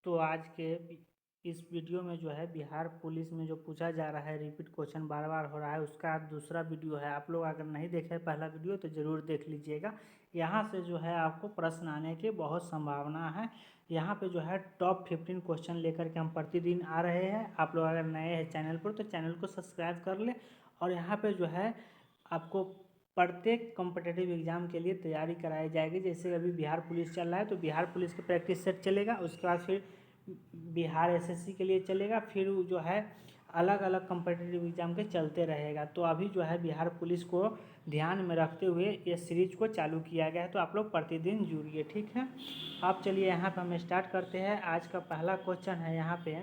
तो आज के इस वीडियो में जो है बिहार पुलिस में जो पूछा जा रहा है रिपीट क्वेश्चन बार बार हो रहा है उसका दूसरा वीडियो है। आप लोग अगर नहीं देखे पहला वीडियो तो ज़रूर देख लीजिएगा। यहाँ से जो है आपको प्रश्न आने की बहुत संभावना है। यहाँ पे जो है टॉप 15 क्वेश्चन लेकर के हम प्रतिदिन आ रहे हैं। आप लोग अगर नए हैं चैनल पर तो चैनल को सब्सक्राइब कर ले। और यहाँ पे जो है आपको प्रत्येक कॉम्पिटिटिव एग्जाम के लिए तैयारी कराई जाएगी। जैसे अभी बिहार पुलिस चल रहा है तो बिहार पुलिस के प्रैक्टिस सेट चलेगा, उसके बाद फिर बिहार एसएससी के लिए चलेगा, फिर जो है अलग अलग कॉम्पिटिटिव एग्जाम के चलते रहेगा। तो अभी जो है बिहार पुलिस को ध्यान में रखते हुए ये सीरीज को चालू किया गया है, तो आप लोग प्रतिदिन जुड़िए, ठीक है। आप चलिए यहाँ पर हम स्टार्ट करते हैं। आज का पहला क्वेश्चन है यहाँ पे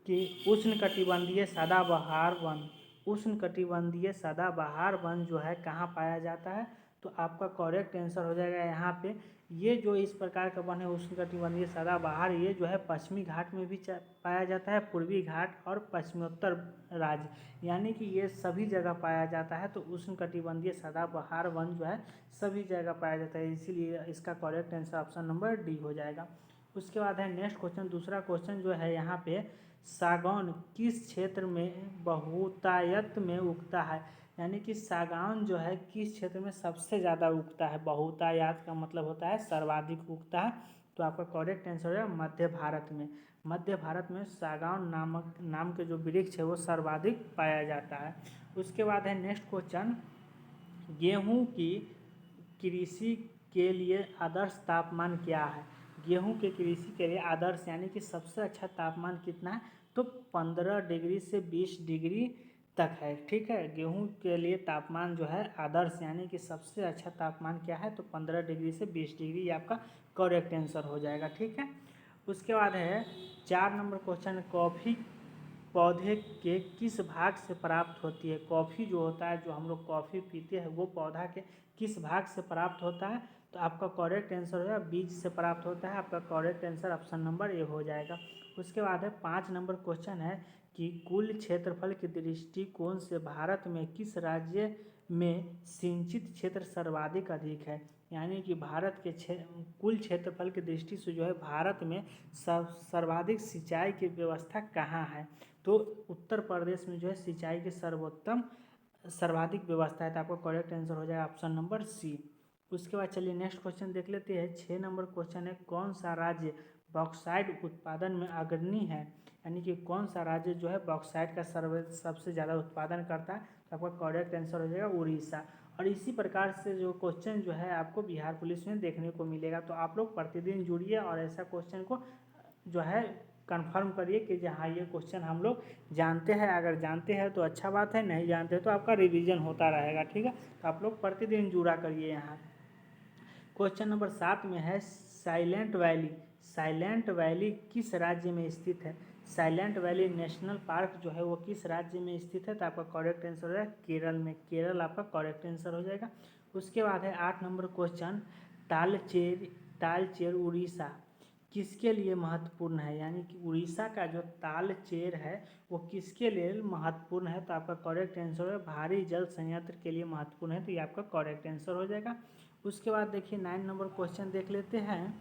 कि उष्णकटिबंधीय सदाबहार वन, उष्णकटिबंधीय सदाबहार वन जो है कहाँ पाया जाता है। तो आपका करेक्ट आंसर हो जाएगा यहाँ पे, ये जो इस प्रकार का वन है उष्णकटिबंधीय सदाबहार, ये जो है पश्चिमी घाट में भी पाया जाता है, पूर्वी घाट और पश्चिमोत्तर राज्य, यानी कि ये सभी जगह पाया जाता है। तो उष्णकटिबंधीय सदाबहार वन जो है सभी जगह पाया जाता है, इसीलिए इसका correct answer option number D हो जाएगा। उसके बाद है नेक्स्ट क्वेश्चन, दूसरा क्वेश्चन जो है यहाँ पे सागौन किस क्षेत्र में बहुतायत में उगता है, यानी कि सागौन जो है किस क्षेत्र में सबसे ज़्यादा उगता है। बहुतायत का मतलब होता है सर्वाधिक उगता है। तो आपका करेक्ट आंसर है मध्य भारत में। मध्य भारत में सागौन नाम के जो वृक्ष है वो सर्वाधिक पाया जाता है। उसके बाद है नेक्स्ट क्वेश्चन, गेहूँ की कृषि के लिए आदर्श तापमान क्या है। गेहूं के कृषि के लिए आदर्श यानी कि सबसे अच्छा तापमान कितना है, तो 15 डिग्री से 20 डिग्री तक है, ठीक है। गेहूं के लिए तापमान जो है आदर्श यानी कि सबसे अच्छा तापमान क्या है, तो 15 डिग्री से 20 डिग्री, ये आपका करेक्ट आंसर हो जाएगा, ठीक है। उसके बाद है 4 नंबर क्वेश्चन, कॉफ़ी पौधे के किस भाग से प्राप्त होती है। कॉफ़ी जो होता है, जो हम लोग कॉफ़ी पीते हैं, वो पौधा के किस भाग से प्राप्त होता है। तो आपका करेक्ट आंसर हो जाएगा बीज से प्राप्त होता है। आपका correct answer option number A हो जाएगा। उसके बाद है 5 नंबर क्वेश्चन है कि कुल क्षेत्रफल के दृष्टिकोण से भारत में किस राज्य में सिंचित क्षेत्र सर्वाधिक अधिक है, यानी कि भारत के कुल क्षेत्रफल की दृष्टि से जो है भारत में सर्वाधिक सिंचाई की व्यवस्था कहाँ है। तो उत्तर प्रदेश में जो है सिंचाई की सर्वाधिक व्यवस्था है। तो आपका करेक्ट आंसर हो जाएगा ऑप्शन नंबर सी। उसके बाद चलिए नेक्स्ट क्वेश्चन देख लेते हैं। 6 नंबर क्वेश्चन है, कौन सा राज्य बॉक्साइट उत्पादन में अग्रणी है, यानी कि कौन सा राज्य जो है बॉक्साइट का सबसे ज़्यादा उत्पादन करता है। तो आपका करेक्ट आंसर हो जाएगा उड़ीसा। और इसी प्रकार से जो क्वेश्चन जो है आपको बिहार पुलिस में देखने को मिलेगा। तो आप लोग प्रतिदिन जुड़िए और ऐसा क्वेश्चन को जो है कंफर्म करिए कि हाँ ये क्वेश्चन हम लोग जानते हैं। अगर जानते हैं तो अच्छा बात है, नहीं जानते हैं तो आपका रिवीजन होता रहेगा, ठीक है। तो आप लोग प्रतिदिन जुड़ा करिए। यहाँ क्वेश्चन नंबर 7 में है साइलेंट वैली, साइलेंट वैली किस राज्य में स्थित है। साइलेंट वैली नेशनल पार्क जो है वो किस राज्य में स्थित है। तो आपका करेक्ट आंसर हो जाएगा केरल में, केरल आपका करेक्ट आंसर हो जाएगा। उसके बाद है 8 नंबर क्वेश्चन, तालचेर उड़ीसा किसके लिए महत्वपूर्ण है, यानी कि उड़ीसा का जो तालचेर है वो किसके लिए महत्वपूर्ण है। तो आपका करेक्ट आंसर है भारी जल संयंत्र के लिए महत्वपूर्ण है। तो ये आपका करेक्ट आंसर हो जाएगा। उसके बाद देखिए 9 नंबर क्वेश्चन देख लेते हैं।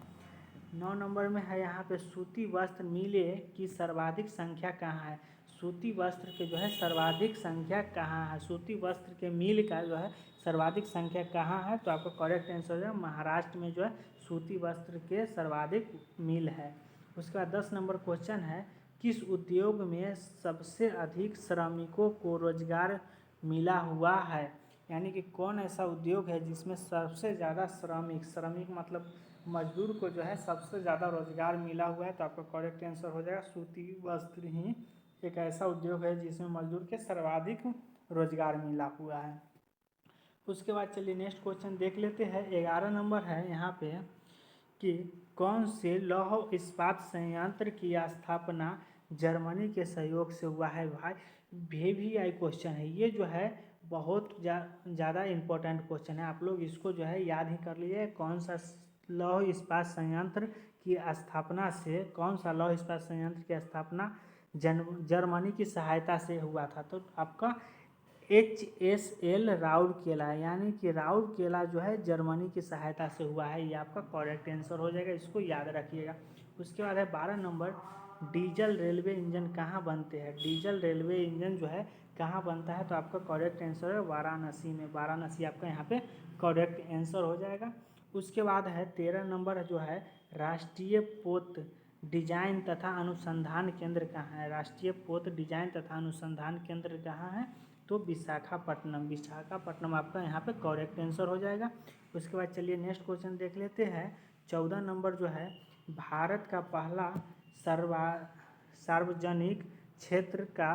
9 नंबर में है यहाँ पे सूती वस्त्र मिले की सर्वाधिक संख्या कहाँ है। सूती वस्त्र के जो है सर्वाधिक संख्या कहाँ है, सूती वस्त्र के मिल का जो है सर्वाधिक संख्या कहाँ है। तो आपका करेक्ट आंसर जो है महाराष्ट्र में जो है सूती वस्त्र के सर्वाधिक मिल है। उसके बाद 10 नंबर क्वेश्चन है, किस उद्योग में सबसे अधिक श्रमिकों को रोजगार मिला हुआ है, यानी कि कौन ऐसा उद्योग है जिसमें सबसे ज़्यादा श्रमिक मतलब मजदूर को जो है सबसे ज़्यादा रोजगार मिला हुआ है। तो आपका करेक्ट आंसर हो जाएगा सूती वस्त्र ही एक ऐसा उद्योग है जिसमें मजदूर के सर्वाधिक रोजगार मिला हुआ है। उसके बाद चलिए नेक्स्ट क्वेश्चन देख लेते हैं। 11 नंबर है यहाँ पे कि कौन से लौह इस्पात संयंत्र की स्थापना जर्मनी के सहयोग से हुआ है। भाई VVI क्वेश्चन है ये, जो है बहुत ज़्यादा इम्पोर्टेंट क्वेश्चन है। आप लोग इसको जो है याद ही कर लीजिए, कौन सा लौह इस्पात संयंत्र की स्थापना से, कौन सा लौह इस्पात संयंत्र की स्थापना जर्मनी की सहायता से हुआ था। तो आपका HSL राउरकेला, यानी कि राउरकेला जो है जर्मनी की सहायता से हुआ है। ये आपका करेक्ट आंसर हो जाएगा, इसको याद रखिएगा। उसके बाद है 12 नंबर, डीजल रेलवे इंजन कहाँ बनते हैं। डीजल रेलवे इंजन जो है कहाँ बनता है, तो आपका करेक्ट आंसर है वाराणसी में। वाराणसी आपका यहाँ पे करेक्ट आंसर हो जाएगा। उसके बाद है 13 नंबर जो है, राष्ट्रीय पोत डिजाइन तथा अनुसंधान केंद्र कहाँ है। राष्ट्रीय पोत डिजाइन तथा अनुसंधान केंद्र कहाँ है, तो विशाखापट्टनम। विशाखापट्टनम आपका यहाँ पे करेक्ट आंसर हो जाएगा। उसके बाद चलिए नेक्स्ट क्वेश्चन देख लेते हैं। 14 नंबर जो है, भारत का पहला सार्वजनिक क्षेत्र का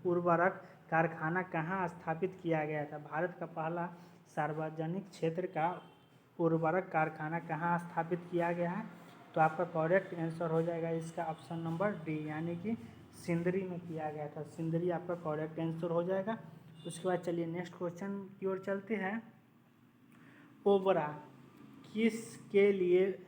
उर्वरक कारखाना कहाँ स्थापित किया गया था। भारत का पहला सार्वजनिक क्षेत्र का उर्वरक कारखाना कहाँ स्थापित किया गया है, तो आपका करेक्ट आंसर हो जाएगा इसका ऑप्शन नंबर डी, यानी कि सिंदरी में किया गया था। सिंदरी आपका करेक्ट आंसर हो जाएगा। उसके बाद चलिए नेक्स्ट क्वेश्चन की ओर चलते हैं। ओबरा किसके लिए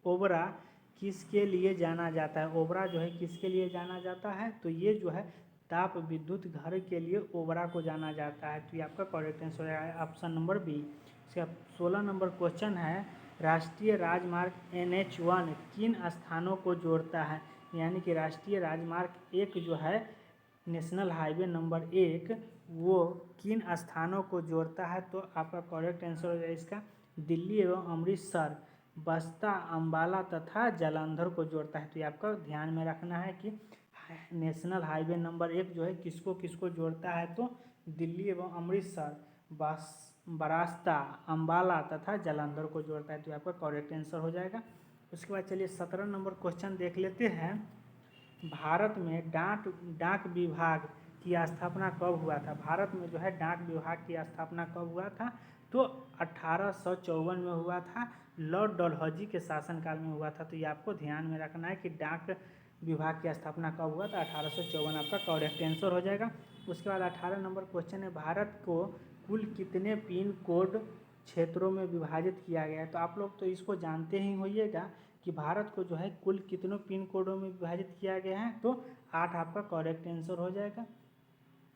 ओबरा किसके लिए जाना जाता है। ओबरा जो है किसके लिए जाना जाता है, तो ये जो है ताप विद्युत घर के लिए ओबरा को जाना जाता है। तो ये आपका करेक्ट आंसर है ऑप्शन नंबर बी। इसका 16 नंबर क्वेश्चन है, राष्ट्रीय राजमार्ग NH1 किन स्थानों को जोड़ता है। यानी कि राष्ट्रीय राजमार्ग 1 जो है, नेशनल हाईवे नंबर 1, वो किन स्थानों को जोड़ता है, तो आपका करेक्ट आंसर हो जाएगा इसका दिल्ली एवं अमृतसर, बस्ता, अम्बाला तथा जालंधर को जोड़ता है। तो ये आपका ध्यान में रखना है कि नेशनल हाईवे नंबर 1 जो है किसको किसको जोड़ता है, तो दिल्ली एवं अमृतसर, बरास्ता, अम्बाला तथा जालंधर को जोड़ता है। तो आपका करेक्ट आंसर हो जाएगा। उसके बाद चलिए 17 नंबर क्वेश्चन देख लेते हैं। भारत में डाक विभाग की स्थापना कब हुआ था। भारत में जो है डाक विभाग की स्थापना कब हुआ था, तो 1854 में हुआ था, लॉर्ड डलहौजी के शासनकाल में हुआ था। तो ये आपको ध्यान में रखना है कि डाक विभाग की स्थापना कब हुआ था, 1854 आपका करेक्ट आंसर हो जाएगा। उसके बाद 18 नंबर क्वेश्चन है, भारत को कुल कितने पिन कोड क्षेत्रों में विभाजित किया गया है। तो आप लोग तो इसको जानते ही होइएगा कि भारत को जो है कुल कितनों पिन कोडों में विभाजित किया गया है, तो 8 आपका करेक्ट आंसर हो जाएगा।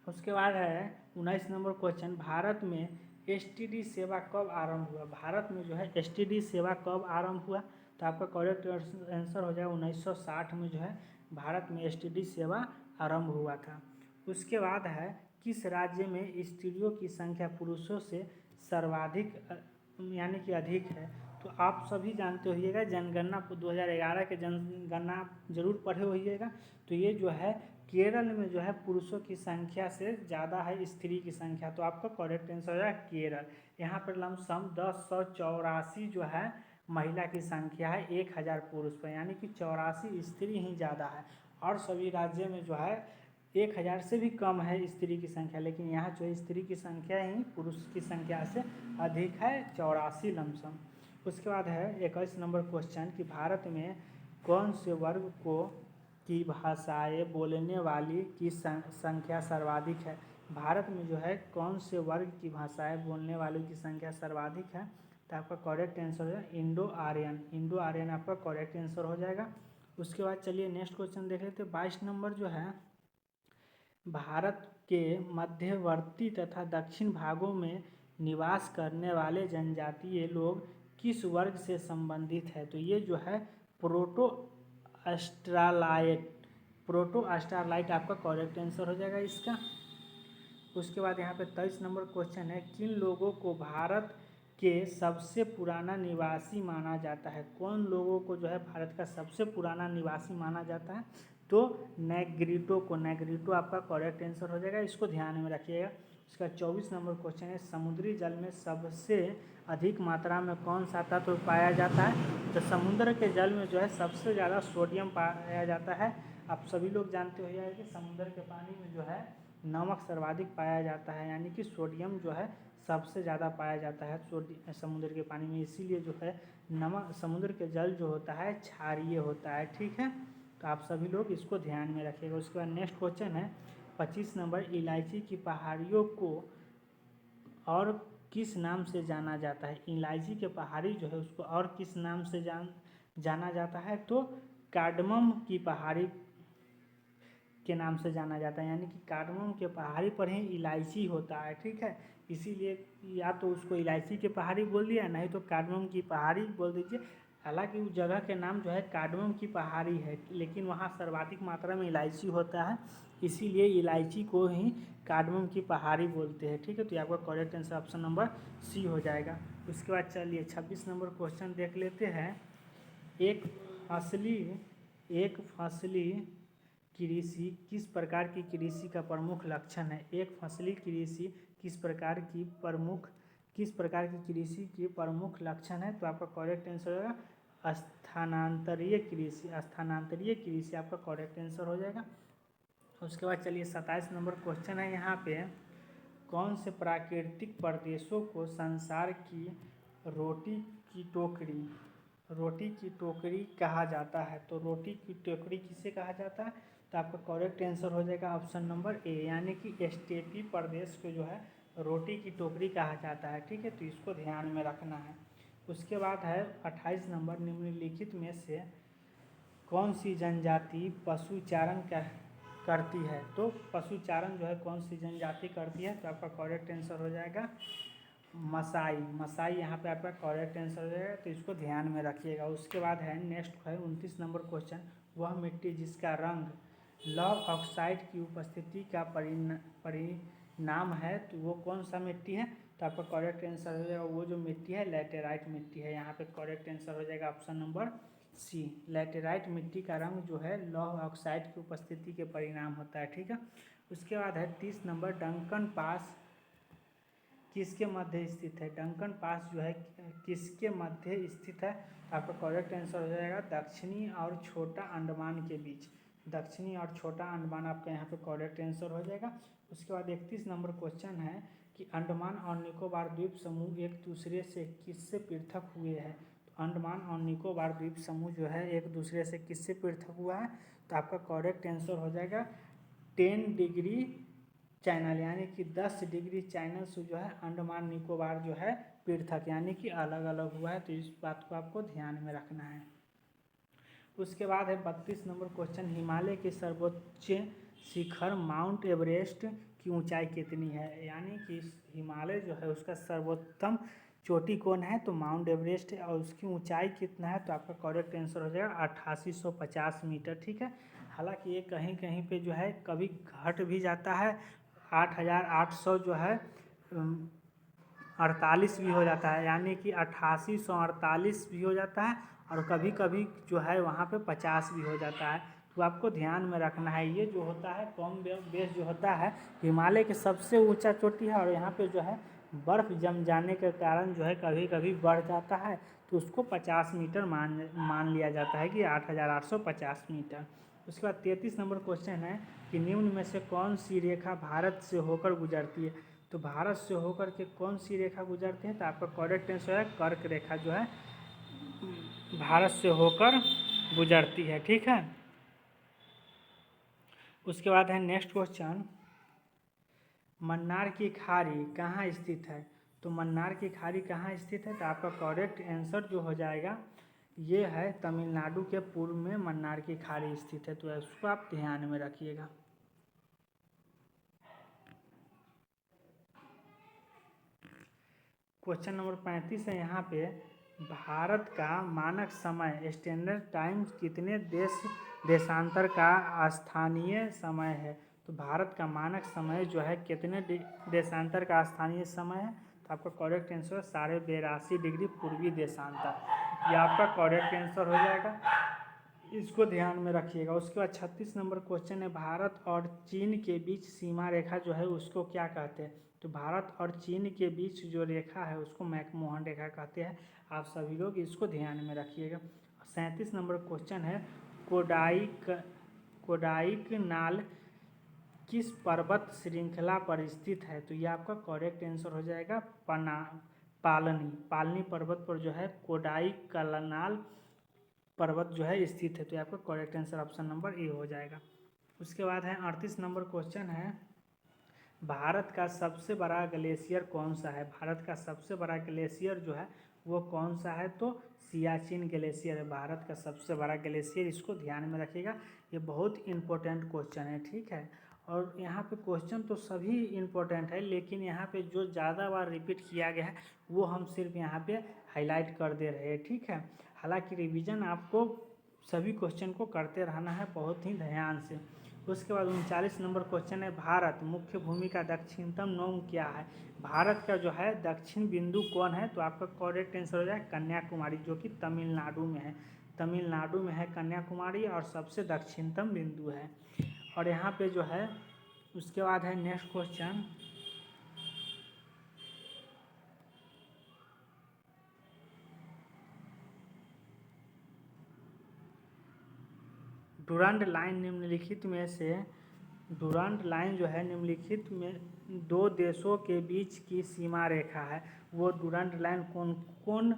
उसके बाद है 19 नंबर क्वेश्चन, भारत में STD सेवा कब आरंभ हुआ। भारत में जो है STD सेवा कब आरंभ हुआ, तो आपका करेक्ट आंसर हो जाएगा 1960 में जो है भारत में STD सेवा आरंभ हुआ था। उसके बाद है, किस राज्य में स्त्रियों की संख्या पुरुषों से सर्वाधिक यानी कि अधिक है। तो आप सभी जानते होइएगा, जनगणना 2011 के जनगणना जरूर पढ़े होइएगा। तो ये जो है केरल में जो है पुरुषों की संख्या से ज़्यादा है स्त्री की संख्या। तो आपका करेक्ट आंसर है केरल। यहाँ पर लमसम 1084 जो है महिला की संख्या है 1000 पुरुष पर, यानी कि 84 स्त्री ही ज़्यादा है। और सभी राज्यों में जो है 1000 से भी कम है स्त्री की संख्या, लेकिन यहाँ जो है स्त्री की संख्या ही पुरुष की संख्या से अधिक है, 84 लमसम। उसके बाद है 21 नंबर क्वेश्चन कि भारत में कौन से वर्ग की भाषाएं बोलने वाली की संख्या सर्वाधिक है। भारत में जो है कौन से वर्ग की भाषाएं बोलने वालों की संख्या सर्वाधिक है, तो आपका करेक्ट आंसर हो जाएगा इंडो आर्यन। इंडो आर्यन आपका करेक्ट आंसर हो जाएगा। उसके बाद चलिए नेक्स्ट क्वेश्चन देख लेते हैं। 22 नंबर जो है, भारत के मध्यवर्ती तथा दक्षिण भागों में निवास करने वाले जनजातीय लोग किस वर्ग से संबंधित है। तो ये जो है प्रोटो अस्ट्रालाइट आपका करेक्ट आंसर हो जाएगा इसका। उसके बाद यहाँ पे 23 नंबर क्वेश्चन है, किन लोगों को भारत के सबसे पुराना निवासी माना जाता है। कौन लोगों को जो है भारत का सबसे पुराना निवासी माना जाता है, तो नेग्रिटो को। नेग्रिटो आपका करेक्ट आंसर हो जाएगा, इसको ध्यान में रखिएगा। इसका 24 नंबर क्वेश्चन है, समुद्री जल में सबसे अधिक मात्रा में कौन सा तत्व पाया जाता है। तो समुद्र के जल में जो है सबसे ज़्यादा सोडियम पाया जाता है। आप सभी लोग जानते हो कि समुद्र के पानी में जो है नमक सर्वाधिक पाया जाता है, यानी कि सोडियम जो है सबसे ज़्यादा पाया जाता है समुद्र के पानी में। इसीलिए जो है नमक समुद्र के जल जो होता है क्षारीय होता है। ठीक है, तो आप सभी लोग इसको ध्यान में रखिएगा। उसके बाद नेक्स्ट क्वेश्चन है 25 नंबर, इलायची की पहाड़ियों को और किस नाम से जाना जाता है। इलायची के पहाड़ी जो है उसको और किस नाम से जाना जाता है, तो कार्डमम की पहाड़ी के नाम से जाना जाता है, यानी कि कार्डमम के पहाड़ी पर ही इलायची होता है। ठीक है, इसीलिए या तो उसको इलायची के पहाड़ी बोल दिया, नहीं तो कार्डमम की पहाड़ी बोल दीजिए। हालांकि उस जगह के नाम जो है कार्डमम की पहाड़ी है, लेकिन वहाँ सर्वाधिक मात्रा में इलायची होता है, इसीलिए इलायची को ही कार्डमम की पहाड़ी बोलते हैं। ठीक है, तो ये आपका correct answer option number C हो जाएगा। उसके बाद चलिए 26 नंबर क्वेश्चन देख लेते हैं। एक फसली कृषि किस प्रकार की कृषि का प्रमुख लक्षण है? एक फसली कृषि किस प्रकार की कृषि के प्रमुख लक्षण है? तो आपका करेक्ट आंसर होगा स्थानांतरीय कृषि। स्थानांतरीय कृषि आपका करेक्ट आंसर हो जाएगा। उसके बाद चलिए 27 नंबर क्वेश्चन है यहाँ पे, कौन से प्राकृतिक प्रदेशों को संसार की रोटी की टोकरी कहा जाता है? तो रोटी की टोकरी किसे कहा जाता है? तो आपका करेक्ट आंसर हो जाएगा ऑप्शन नंबर ए, यानी कि स्टेपी प्रदेश को जो है रोटी की टोकरी कहा जाता है। ठीक है, तो इसको ध्यान में रखना है। उसके बाद है 28 नंबर, निम्नलिखित में से कौन सी जनजाति पशुचारण करती है? तो पशुचारण जो है कौन सी जनजाति करती है? तो आपका करेक्ट आंसर हो जाएगा मसाई यहाँ पे आपका करेक्ट आंसर हो जाएगा, तो इसको ध्यान में रखिएगा। उसके बाद है नेक्स्ट है 29 नंबर क्वेश्चन, वह मिट्टी जिसका रंग लौह ऑक्साइड की उपस्थिति का परिणाम है, तो वो कौन सा मिट्टी है? तो आपका करेक्ट आंसर हो जाएगा वो जो मिट्टी है लैटेराइट मिट्टी है। यहाँ पे करेक्ट आंसर हो जाएगा ऑप्शन नंबर सी। लैटेराइट मिट्टी का रंग जो है लौह ऑक्साइड की उपस्थिति के परिणाम होता है। ठीक है, उसके बाद है 30 नंबर, डंकन पास किसके मध्य स्थित है? डंकन पास जो है किसके मध्य स्थित है? आपका करेक्ट आंसर हो जाएगा दक्षिणी और छोटा अंडमान के बीच। दक्षिणी और छोटा अंडमान आपका यहाँ पे करेक्ट आंसर हो जाएगा। उसके बाद 31 नंबर क्वेश्चन है कि अंडमान और निकोबार द्वीप समूह एक दूसरे से किससे पृथक हुए हैं? तो अंडमान और निकोबार द्वीप समूह जो है एक दूसरे से किससे पृथक हुआ है? तो आपका करेक्ट आंसर हो जाएगा 10 डिग्री चैनल, यानी कि 10 डिग्री चैनल से जो है अंडमान निकोबार जो है पृथक यानी कि अलग अलग हुआ है। तो इस बात को आपको ध्यान में रखना है। उसके बाद है 32 नंबर क्वेश्चन, हिमालय के सर्वोच्च शिखर माउंट एवरेस्ट की ऊंचाई कितनी है? यानी कि हिमालय जो है उसका सर्वोत्तम चोटी कौन है? तो माउंट एवरेस्ट है, और उसकी ऊंचाई कितना है? तो आपका करेक्ट आंसर हो जाएगा 8850 मीटर। ठीक है, हालांकि ये कहीं कहीं पे जो है कभी घट भी जाता है, 8800 जो है 48 भी हो जाता है, यानी कि 8848 भी हो जाता है, और कभी कभी जो है वहाँ पे 50 भी हो जाता है। तो आपको ध्यान में रखना है, ये जो होता है कम बेस जो होता है हिमालय के सबसे ऊंचा चोटी है, और यहाँ पे जो है बर्फ़ जम जाने के कारण जो है कभी कभी बढ़ जाता है, तो उसको 50 मीटर मान लिया जाता है कि 8850 मीटर। उसके बाद 33 नंबर क्वेश्चन है कि निम्न में से कौन सी रेखा भारत से होकर गुजरती है? तो भारत से होकर के कौन सी रेखा गुजरती है? तो आपका करेक्ट आंसर है कर्क रेखा जो है भारत से होकर गुजरती है। ठीक है, उसके बाद है नेक्स्ट क्वेश्चन, मन्नार की खाड़ी कहाँ स्थित है? तो मन्नार की खाड़ी कहाँ स्थित है? तो आपका करेक्ट आंसर जो हो जाएगा ये है तमिलनाडु के पूर्व में मन्नार की खाड़ी स्थित है, तो इसको आप ध्यान में रखिएगा। क्वेश्चन नंबर 35 है यहाँ पे, भारत का मानक समय स्टैंडर्ड टाइम कितने देशांतर का स्थानीय समय है? तो भारत का मानक समय जो है कितने देशांतर का स्थानीय समय है? तो आपका करेक्ट आंसर 82.5 डिग्री पूर्वी देशांतर, ये आपका करेक्ट आंसर हो जाएगा, इसको ध्यान में रखिएगा। उसके बाद 36 नंबर क्वेश्चन है, भारत और चीन के बीच सीमा रेखा जो है उसको क्या कहते हैं? तो भारत और चीन के बीच जो रेखा है उसको मैकमोहन रेखा कहते हैं। आप सभी लोग इसको ध्यान में रखिएगा। 37 नंबर क्वेश्चन है, कोडाइकनाल किस पर्वत श्रृंखला पर स्थित है? तो ये आपका करेक्ट आंसर हो जाएगा पालनी पर्वत पर जो है कोडाइकनाल पर्वत जो है स्थित है, तो आपका correct answer option number A हो जाएगा। उसके बाद है 38 नंबर क्वेश्चन है, भारत का सबसे बड़ा ग्लेशियर कौन सा है? भारत का सबसे बड़ा ग्लेशियर जो है वो कौन सा है? तो सियाचिन ग्लेशियर है भारत का सबसे बड़ा ग्लेशियर, इसको ध्यान में रखिएगा, ये बहुत इंपॉर्टेंट क्वेश्चन है। ठीक है, और यहाँ पे क्वेश्चन तो सभी इंपॉर्टेंट है, लेकिन यहाँ पे जो ज़्यादा बार रिपीट किया गया है वो हम सिर्फ यहाँ पे हाईलाइट कर दे रहे हैं। ठीक है, हालांकि रिवीजन आपको सभी क्वेश्चन को करते रहना है बहुत ही ध्यान से। उसके बाद 39 नंबर क्वेश्चन है, भारत मुख्य भूमि का दक्षिणतम नोम क्या है? भारत का जो है दक्षिण बिंदु कौन है? तो आपका करेक्ट आंसर हो जाए कन्याकुमारी, जो कि तमिलनाडु में है। तमिलनाडु में है कन्याकुमारी और सबसे दक्षिणतम बिंदु है। और यहाँ पे जो है उसके बाद है नेक्स्ट क्वेश्चन, डुरंड लाइन निम्नलिखित में से, डुरंड लाइन जो है निम्नलिखित में दो देशों के बीच की सीमा रेखा है। वो डुरंड लाइन कौन कौन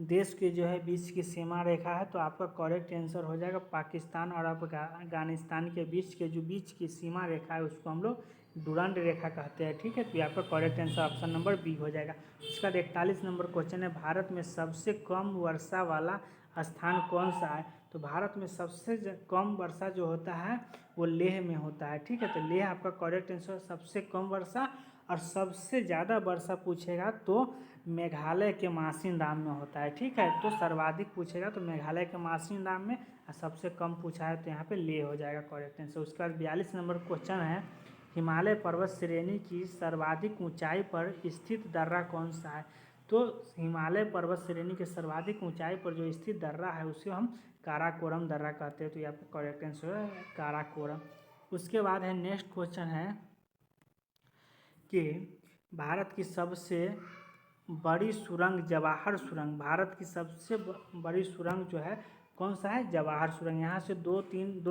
देश के जो है बीच की सीमा रेखा है? तो आपका करेक्ट आंसर हो जाएगा पाकिस्तान और अफगानिस्तान के बीच के जो बीच की सीमा रेखा है उसको हम लोग डुरंड रेखा कहते हैं। ठीक है, तो आपका correct answer option number B हो जाएगा। उसका 41 नंबर क्वेश्चन है, भारत में सबसे कम वर्षा वाला स्थान कौन सा है? तो भारत में सबसे कम वर्षा जो होता है वो लेह में होता है। ठीक है, तो लेह आपका करेक्ट आंसर, सबसे कम वर्षा। और सबसे ज़्यादा वर्षा पूछेगा तो मेघालय के मासिनराम में होता है। ठीक है, तो सर्वाधिक पूछेगा तो मेघालय के मासिनराम में, और सबसे कम पूछा है तो यहाँ पे लेह हो जाएगा करेक्ट आंसर। उसके बाद 42 नंबर क्वेश्चन है, हिमालय पर्वत श्रेणी की सर्वाधिक ऊंचाई पर स्थित दर्रा कौन सा है? तो हिमालय पर्वत श्रेणी के सर्वाधिक ऊंचाई पर जो स्थित दर्रा है उसे हम काराकोरम दर्रा कहते हैं। तो यहाँ पर करेक्ट आंसर है काराकोरम। उसके बाद है नेक्स्ट क्वेश्चन है कि भारत की सबसे बड़ी सुरंग जवाहर सुरंग, भारत की सबसे बड़ी सुरंग जो है कौन सा है? जवाहर सुरंग। यहाँ से दो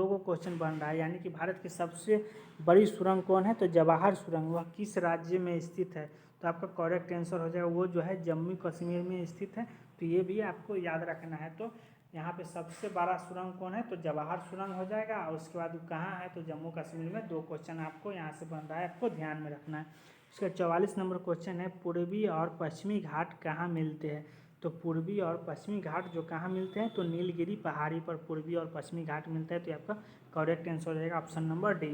को क्वेश्चन बन रहा है, यानी कि भारत की सबसे बड़ी सुरंग कौन है? तो जवाहर सुरंग। वह किस राज्य में स्थित है? तो आपका करेक्ट आंसर हो जाएगा वो जो है जम्मू कश्मीर में स्थित है। तो ये भी आपको याद रखना है। तो यहाँ पे सबसे बड़ा सुरंग कौन है? तो जवाहर सुरंग हो जाएगा। और उसके बाद कहाँ है? तो जम्मू कश्मीर में। दो क्वेश्चन आपको यहाँ से बन रहा है, आपको ध्यान में रखना है। उसका 44 नंबर क्वेश्चन है, पूर्वी और पश्चिमी घाट कहाँ मिलते हैं? तो पूर्वी और पश्चिमी घाट जो कहाँ मिलते हैं? तो नीलगिरी पहाड़ी पर पूर्वी और पश्चिमी घाट मिलता है। तो आपका करेक्ट आंसर हो जाएगा ऑप्शन नंबर डी।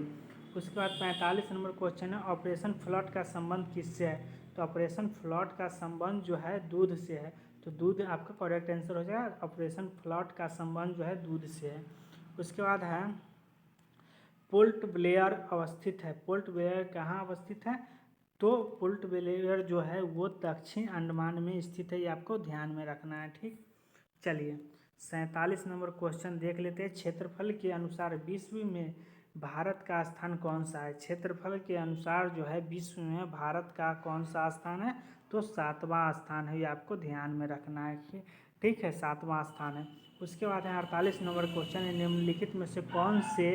उसके बाद 45 नंबर क्वेश्चन है, ऑपरेशन फ्लड का संबंध किससे है? तो ऑपरेशन फ्लड का संबंध जो है दूध से है। तो दूध आपका करेक्ट आंसर हो जाएगा, ऑपरेशन फ्लड का संबंध जो है दूध से है। उसके बाद है पोर्ट ब्लेयर अवस्थित है। पोर्ट ब्लेयर कहाँ अवस्थित है? तो पोर्ट ब्लेयर जो है वो दक्षिण अंडमान में स्थित है, ये आपको ध्यान में रखना है। ठीक, चलिए 47 नंबर क्वेश्चन देख लेते हैं, क्षेत्रफल के अनुसार विश्व में भारत का स्थान कौन सा है? क्षेत्रफल के अनुसार जो है विश्व में भारत का कौन सा स्थान है? तो 7वां स्थान है, ये आपको ध्यान में रखना है। ठीक है, 7वां स्थान है। उसके बाद है 48 नंबर क्वेश्चन है, निम्नलिखित में से कौन से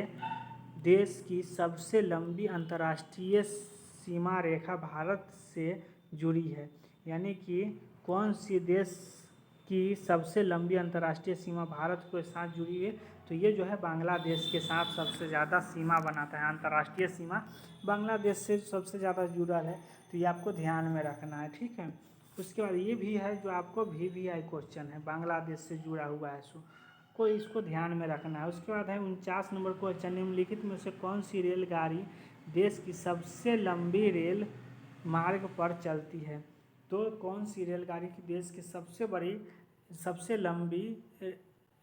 देश की सबसे लंबी अंतर्राष्ट्रीय सीमा रेखा भारत से जुड़ी है? यानी कि कौन सी देश की सबसे लंबी अंतर्राष्ट्रीय सीमा भारत के साथ जुड़ी है? तो ये जो है बांग्लादेश के साथ सबसे ज़्यादा सीमा बनाता है, अंतर्राष्ट्रीय सीमा बांग्लादेश से सबसे ज़्यादा जुड़ा है। तो ये आपको ध्यान में रखना है। ठीक है, उसके बाद ये भी है जो आपको VVI क्वेश्चन है, बांग्लादेश से जुड़ा हुआ है, सो को इसको ध्यान में रखना है। उसके बाद है 49 नंबर क्वेश्चन, निम्नलिखित में से कौन सी रेलगाड़ी देश की सबसे लंबी रेल मार्ग पर चलती है? तो कौन सी रेलगाड़ी की देश की सबसे लंबी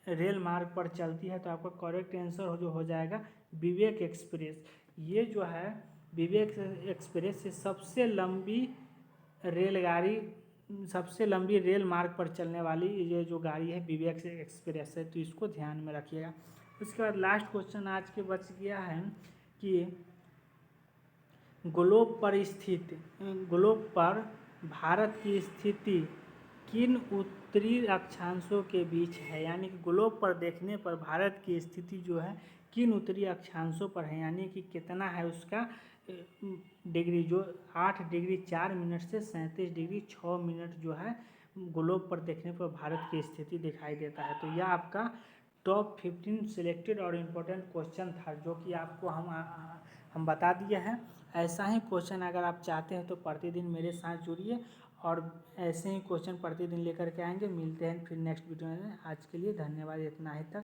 रेल मार्ग पर चलती है? तो आपका करेक्ट आंसर जो हो जाएगा विवेक एक्सप्रेस। ये जो है विवेक एक्सप्रेस से सबसे लंबी रेल मार्ग पर चलने वाली ये जो गाड़ी है विवेक एक्सप्रेस है। तो इसको ध्यान में रखिएगा। उसके बाद लास्ट क्वेश्चन आज के बच गया है कि ग्लोब पर भारत की स्थिति किन उत्तरी अक्षांशों के बीच है? यानी कि ग्लोब पर देखने पर भारत की स्थिति जो है किन उत्तरी अक्षांशों पर है, यानी कि कितना है उसका डिग्री, जो 8 डिग्री 4 मिनट से 37 डिग्री 6 मिनट जो है ग्लोब पर देखने पर भारत की स्थिति दिखाई देता है। तो यह आपका टॉप 15 सिलेक्टेड और इम्पोर्टेंट क्वेश्चन था, जो कि आपको हम बता दिए हैं। ऐसा ही क्वेश्चन अगर आप चाहते हैं तो प्रतिदिन मेरे साथ जुड़िए और ऐसे ही क्वेश्चन प्रतिदिन लेकर के आएंगे। मिलते हैं फिर नेक्स्ट वीडियो में। आज के लिए धन्यवाद, इतना ही तक।